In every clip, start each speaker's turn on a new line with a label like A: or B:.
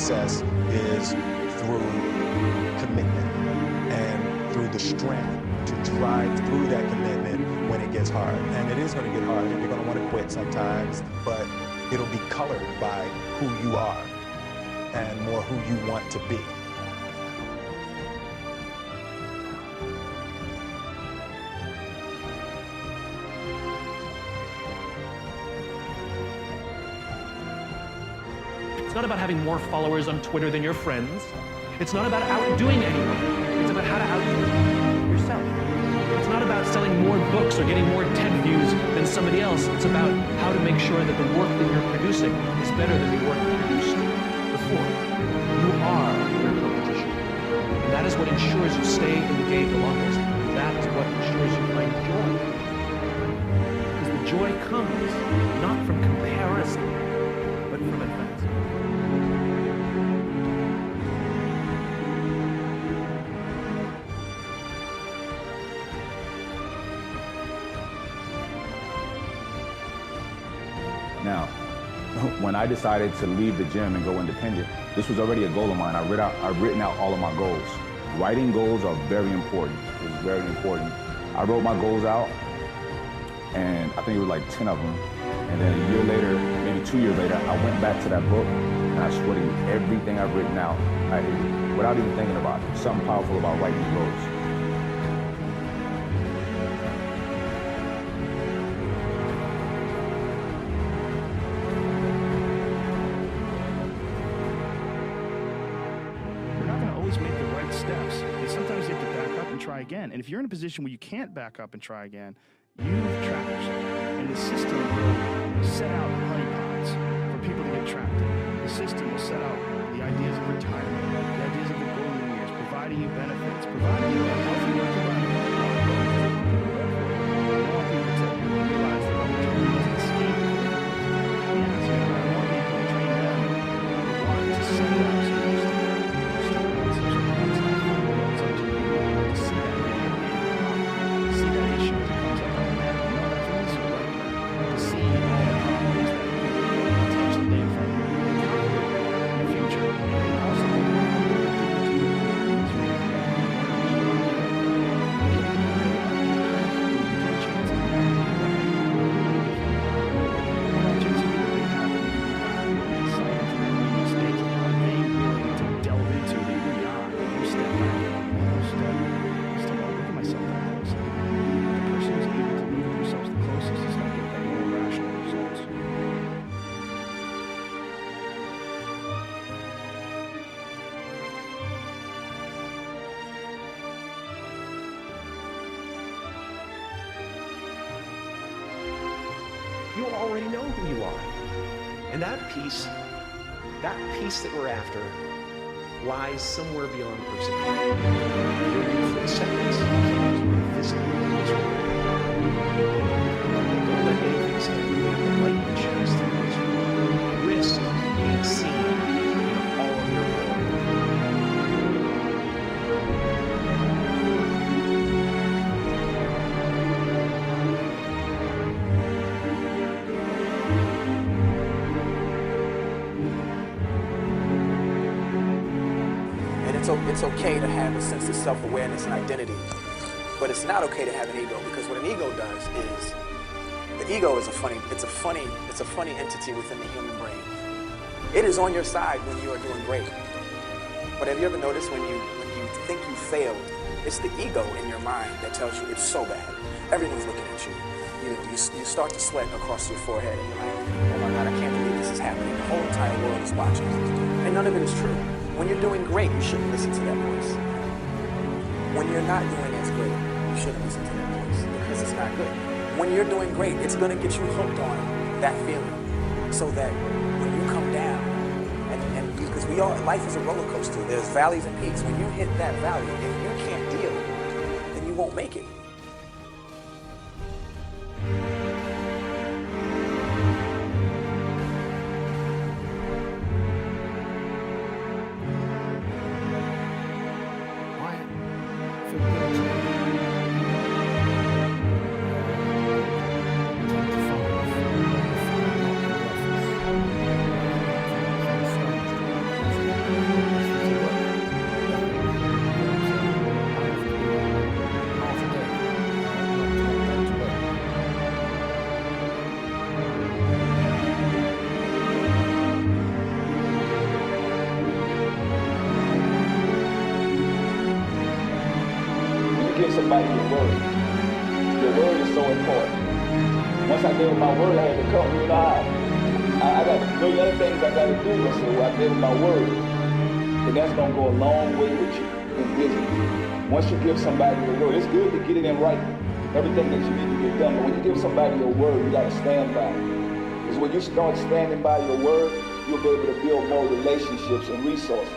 A: success is through commitment and through the strength to drive through that commitment when it gets hard. And it is going to get hard, and you're going to want to quit sometimes, but it'll be colored by who you are and more who you want to be.
B: It's not about having more followers on Twitter than your friends. It's not about outdoing anyone. It's about how to outdo yourself. It's not about selling more books or getting more TED views than somebody else. It's about how to make sure that the work that you're producing is better than the work you produced before. You are your competition. And that is what ensures you stay in the game the longest. That is what ensures you find joy. Because the joy comes not from comparison, but from advancement.
C: Now, when I decided to leave the gym and go independent, this was already a goal of mine. I've written out all of my goals. Writing goals are very important. It's very important. I wrote my goals out, and I think it was like 10 of them. And then a year later, maybe 2 years later, I went back to that book, and I swear to you, everything I've written out, I hit it without even thinking about it. Something powerful about writing goals.
D: Make the right steps. And sometimes you have to back up and try again. And if you're in a position where you can't back up and try again, you've trapped yourself. And the system will set out honeypots for people to get trapped in. The system will set out the ideas of retirement, the ideas of the golden years, providing you benefits, providing you a healthy work environment. I want people to realize that opportunity is escape. Yes, I want people to train them. I want to set it up so you
E: you already know who you are. And that peace that we're after lies somewhere beyond personality. You're here for the seconds, physically miserable. Don't let anything stand in the light that shines through this. Risk being seen in all of your glory.
F: It's okay to have a sense of self-awareness and identity, but it's not okay to have an ego, because what an ego does is, the ego is a funny entity within the human brain. It is on your side when you are doing great. But have you ever noticed when you think you failed, it's the ego in your mind that tells you it's so bad. Everyone's looking at you. You start to sweat across your forehead, and you're like, oh my God, I can't believe this is happening. The whole entire world is watching. And none of it is true. When you're doing great, you shouldn't listen to that voice. When you're not doing as great, you shouldn't listen to that voice, because it's not good. When you're doing great, it's going to get you hooked on that feeling, so that when you come down, because life is a roller coaster. There's valleys and peaks. When you hit that valley, if you can't deal, then you won't make it.
C: Once I gave him my word, I had to come. You know, I got a million other things I got to do, so I gave him my word. And that's going to go a long way with you in business. Once you give somebody your word, it's good to get it in writing, everything that you need to get done. But when you give somebody your word, you got to stand by it. Because when you start standing by your word, you'll be able to build more relationships and resources.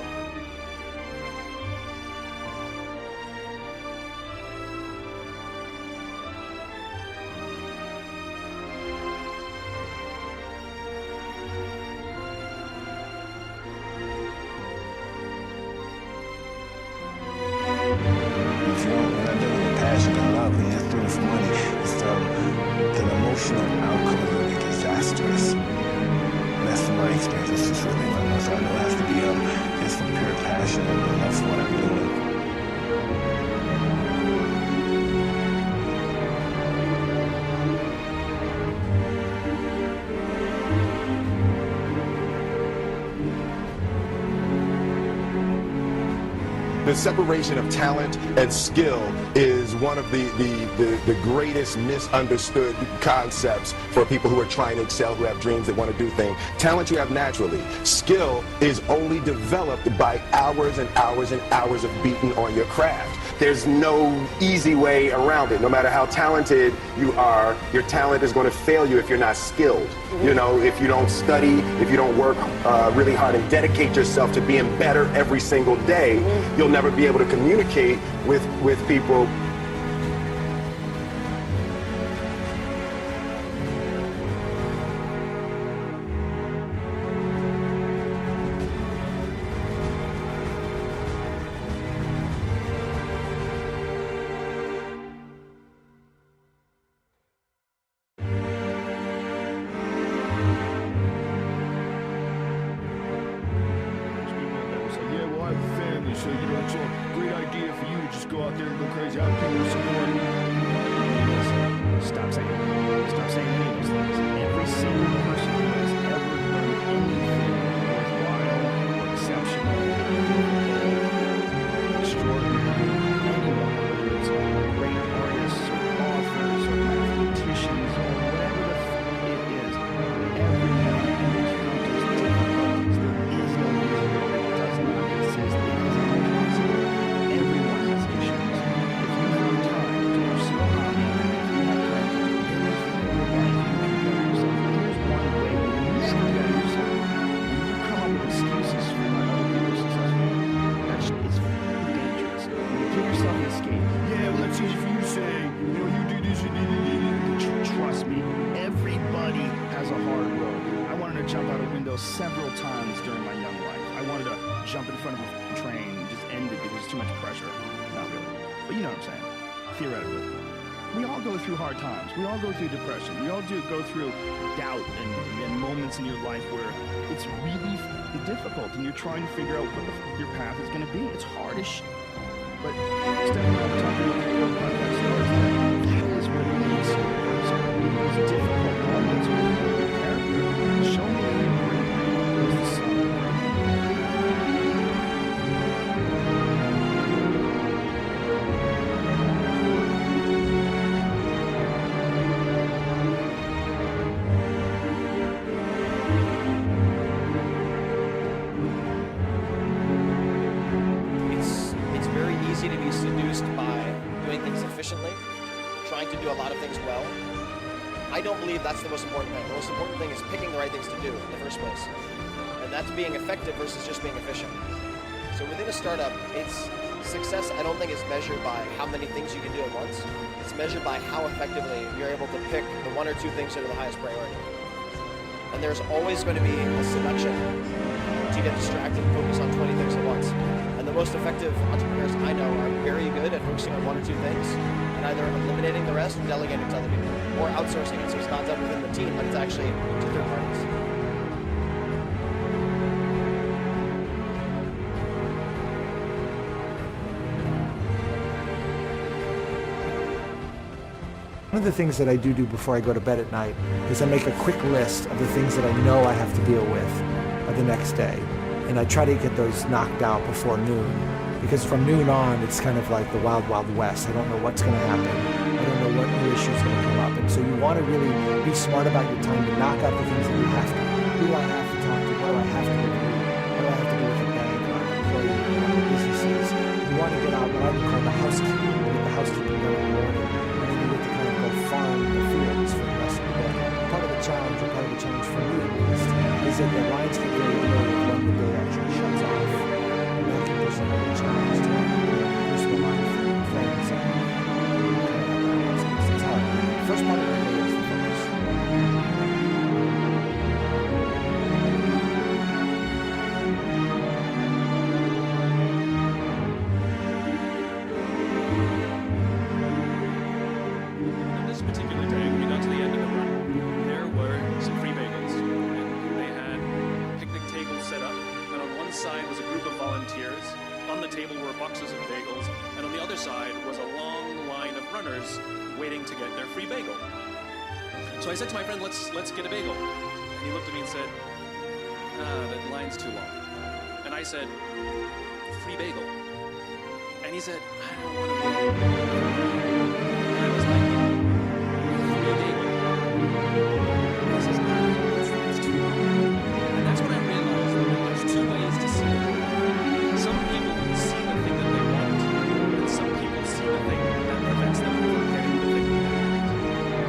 G: The separation of talent and skill is one of the greatest misunderstood concepts for people who are trying to excel, who have dreams, that want to do things. Talent you have naturally. Skill is only developed by hours and hours and hours of beating on your craft. There's no easy way around it. No matter how talented you are, your talent is going to fail you if you're not skilled. You know, if you don't study, if you don't work really hard and dedicate yourself to being better every single day, you'll never be able to communicate with people.
D: So, you know, it's a great idea for you to just go out there and go crazy. How people support you. Stop saying it. Stop saying any of those things. Every single person who has ever done anything worthwhile or exceptional, extraordinary, anyone, whether it's great artists or authors or mathematicians or whatever the it is, everyone encounters difficulties. There is no reason why it does not exist. It is impossible. Everyone has issues. If you have time to pursue a hobby, if you have time to do anything in your life, you can better yourself. Here's one way you'll never better yourself. When you come up with excuses for why other people are successful, that shit is very dangerous. When you give yourself an escape, yeah, well, that's easy for you to say, you know, you do this, you do that. Trust me, everybody has a hard road. I wanted to jump out a window several times during my young life. I wanted to jump in front of a train and just end it because there's too much pressure. Not really. But you know what I'm saying. Theoretically. We all go through hard times. We all go through depression. We all go through doubt and moments in your life where it's really difficult and you're trying to figure out what your path is going to be. It's hard as shit. But instead of talking about the real podcast stories, that is what makes you a person. Those difficult moments where you build your character. Show me that you're great. Where's the sun?
H: It's very easy to be seduced by doing things efficiently, trying to do a lot of things well. I don't believe that's the most important thing. The most important thing is picking the right things to do in the first place. And that's being effective versus just being efficient. So within a startup, it's success, I don't think is measured by how many things you can do at once. It's measured by how effectively you're able to pick the one or two things that are the highest priority. And there's always going to be a seduction to get distracted and focus on 20 things at once. And the most effective entrepreneurs I know are very good at focusing on one or two things and either eliminating the rest or delegating to other people or outsourcing it so it's not done within the team, but it's actually to third parties.
I: One of the things that I do before I go to bed at night is I make a quick list of the things that I know I have to deal with the next day. And I try to get those knocked out before noon. Because from noon on, it's kind of like the wild, wild west. I don't know what's going to happen. I don't know what new issue is going to come up. And so you want to really be smart about your time to knock out the things that you have to. Who do I have to talk to? What do I have to review? What do I have to do with the bank or an employee or the businesses? You want to get out what I would call the housekeeping. You get the housekeeping done in the morning, and then you get to kind of go farm the fields for the rest of the day. Part of the challenge, or part of the challenge for me at least, is that the lines get very blurry when the day actually shuts off. And that can present a challenge to personal life and friends and it's hard. The first part of the day is the focus.
J: On this particular day, when we got to the end of the run, there were some free bagels. And they had picnic tables set up, and on one side was a group of volunteers. On the table were boxes of bagels, and on the other side was a long line of runners waiting to get their free bagel. So I said to my friend, let's get a bagel. And he looked at me and said, that line's too long. And I said, free bagel. And he said, I don't want to wait. And I was like, free bagel. And he says, that's too long. And that's when I realized that there's two ways to see it. Some people see the thing that they want, and some people see the thing that prevents them from getting the thing that they want.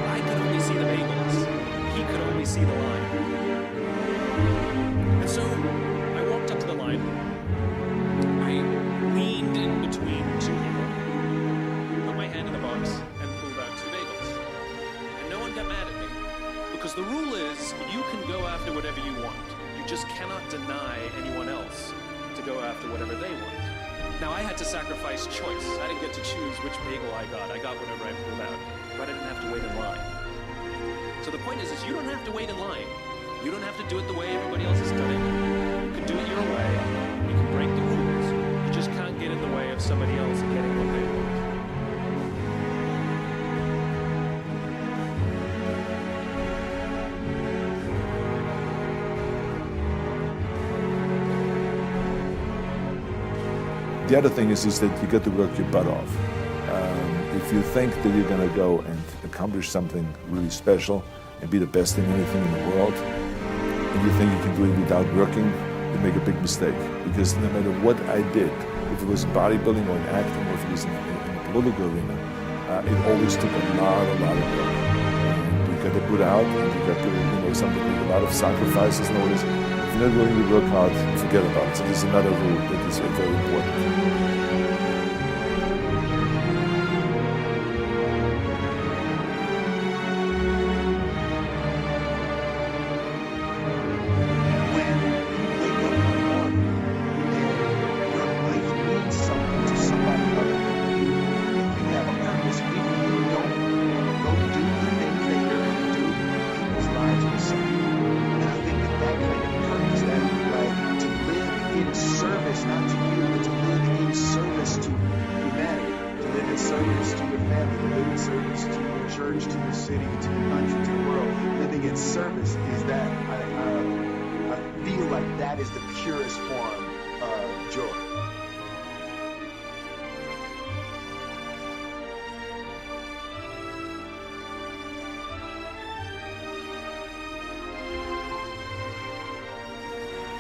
J: I could only see the bagels. He could only see the line. And so I walked up to the line. I leaned in between two people, put my hand in the box, and pulled out two bagels. And no one got mad at me, because the rule is you can go after whatever you want. You just cannot deny anyone else to go after whatever they want. Now, I had to sacrifice choice. I didn't get to choose which bagel I got. I got whatever I pulled out, but I didn't have to wait in line. So the point is you don't have to wait in line. You don't have to do it the way everybody else has done it. You can do it your way. You can break the rules. You just can't get in the way of somebody else getting what they want.
K: The other thing is that you got to work your butt off. If you think that you're going to go and accomplish something really special and be the best in anything in the world, and you think you can do it without working, you make a big mistake. Because no matter what I did, if it was bodybuilding or in acting or if it was in the political arena, it always took a lot of work. And you got to put out, and you got to, something with a lot of sacrifices and all this. If you're not willing to work hard, forget about it. So there's another rule that is very important.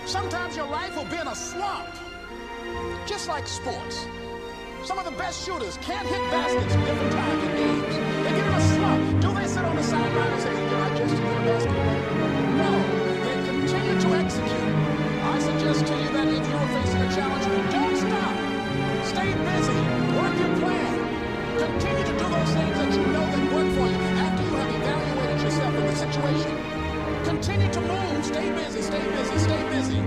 L: Sometimes your life will be in a slump, just like sports. Some of the best shooters can't hit baskets at different times in games. They get in a slump. Do they sit on the sideline and say, did I just hit a basket? No, they continue to execute. I suggest to you that if you are facing a challenge, don't stop. Stay busy. Work your plan. Continue to do those things that you know that work for you after you have evaluated yourself in the situation. Continue to move. Stay busy, stay busy, stay busy.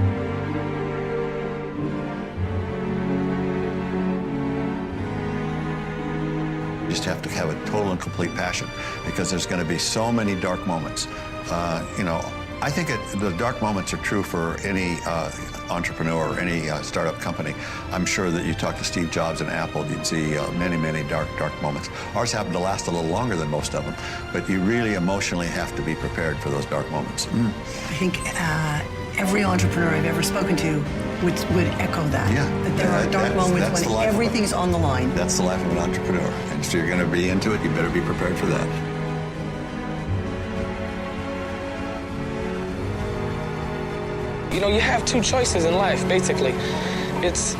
M: You just have to have a total and complete passion, because there's going to be so many dark moments. I think the dark moments are true for any entrepreneur or any startup company. I'm sure that you talk to Steve Jobs and Apple, you'd see many, many dark moments. Ours happen to last a little longer than most of them, but you really emotionally have to be prepared for those dark moments.
N: I think every entrepreneur I've ever spoken to would echo that.
M: Yeah.
N: That there are dark moments when everything's on the line.
M: That's the life of an entrepreneur. And so you're going to be into it, you better be prepared for that.
O: You know, you have two choices in life, basically. It's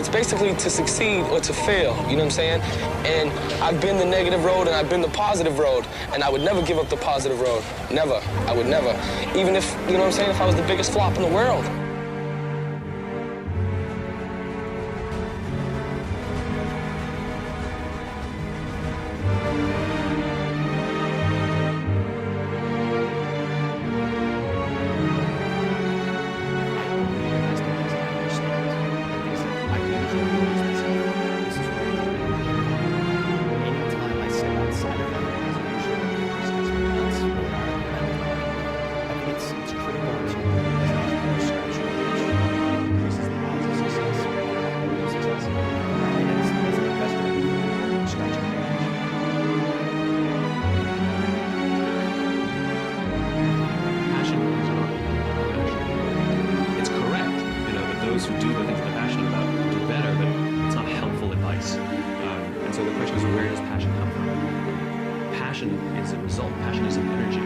O: basically to succeed or to fail, you know what I'm saying? And I've been the negative road and I've been the positive road, and I would never give up the positive road. Never. I would never. Even if, you know what I'm saying, if I was the biggest flop in the world.
B: Who do the things they're passionate about do better, but it's not helpful advice. And so the question is, where does passion come from? Passion is a result. Passion is an energy.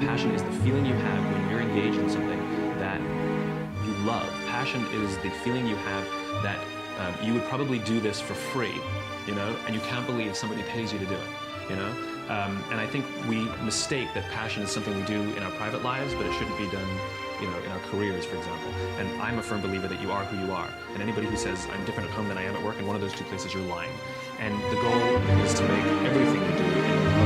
B: Passion is the feeling you have when you're engaged in something that you love. Passion is the feeling you have that you would probably do this for free, you know, and you can't believe somebody pays you to do it, you know? And I think we mistake that passion is something we do in our private lives, but it shouldn't be done, you know, in our careers, for example. And I'm a firm believer that you are who you are. And anybody who says, I'm different at home than I am at work, in one of those two places, you're lying. And the goal is to make everything you do in